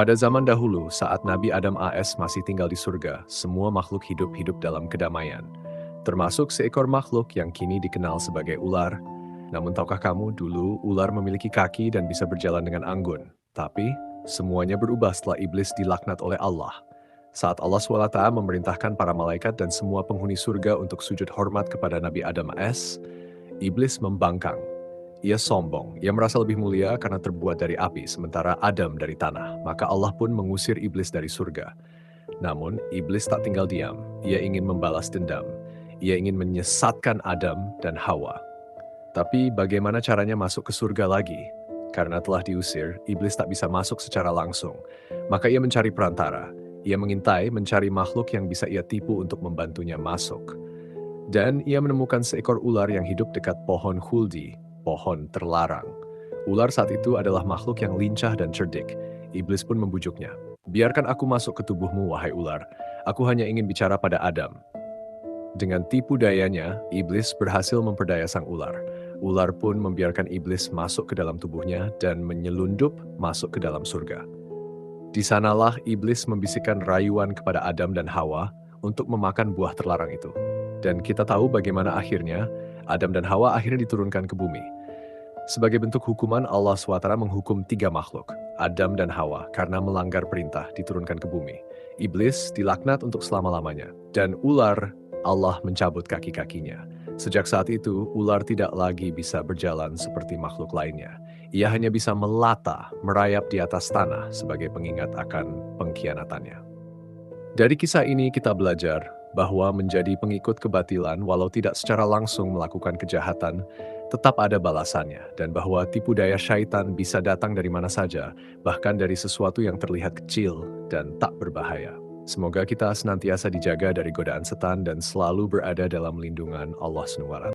Pada zaman dahulu, saat Nabi Adam AS masih tinggal di surga, semua makhluk hidup dalam kedamaian. Termasuk seekor makhluk yang kini dikenal sebagai ular. Namun tahukah kamu, dulu ular memiliki kaki dan bisa berjalan dengan anggun. Tapi, semuanya berubah setelah iblis dilaknat oleh Allah. Saat Allah SWT memerintahkan para malaikat dan semua penghuni surga untuk sujud hormat kepada Nabi Adam AS, iblis membangkang. Ia sombong, ia merasa lebih mulia karena terbuat dari api, sementara Adam dari tanah. Maka Allah pun mengusir iblis dari surga. Namun, iblis tak tinggal diam. Ia ingin membalas dendam. Ia ingin menyesatkan Adam dan Hawa. Tapi bagaimana caranya masuk ke surga lagi? Karena telah diusir, iblis tak bisa masuk secara langsung. Maka ia mencari perantara. Ia mengintai mencari makhluk yang bisa ia tipu untuk membantunya masuk. Dan ia menemukan seekor ular yang hidup dekat pohon huldi, pohon terlarang. Ular saat itu adalah makhluk yang lincah dan cerdik. Iblis pun membujuknya. Biarkan aku masuk ke tubuhmu, wahai ular. Aku hanya ingin bicara pada Adam. Dengan tipu dayanya, iblis berhasil memperdaya sang ular. Ular pun membiarkan iblis masuk ke dalam tubuhnya dan menyelundup masuk ke dalam surga. Di sanalah iblis membisikkan rayuan kepada Adam dan Hawa untuk memakan buah terlarang itu. Dan kita tahu bagaimana akhirnya Adam dan Hawa akhirnya diturunkan ke bumi. Sebagai bentuk hukuman, Allah SWT menghukum 3 makhluk, Adam dan Hawa, karena melanggar perintah diturunkan ke bumi. Iblis dilaknat untuk selama-lamanya, dan ular, Allah mencabut kaki-kakinya. Sejak saat itu, ular tidak lagi bisa berjalan seperti makhluk lainnya. Ia hanya bisa melata, merayap di atas tanah sebagai pengingat akan pengkhianatannya. Dari kisah ini kita belajar bahwa menjadi pengikut kebatilan walau tidak secara langsung melakukan kejahatan, tetap ada balasannya, dan bahwa tipu daya syaitan bisa datang dari mana saja, bahkan dari sesuatu yang terlihat kecil dan tak berbahaya. Semoga kita senantiasa dijaga dari godaan setan dan selalu berada dalam lindungan Allah SWT.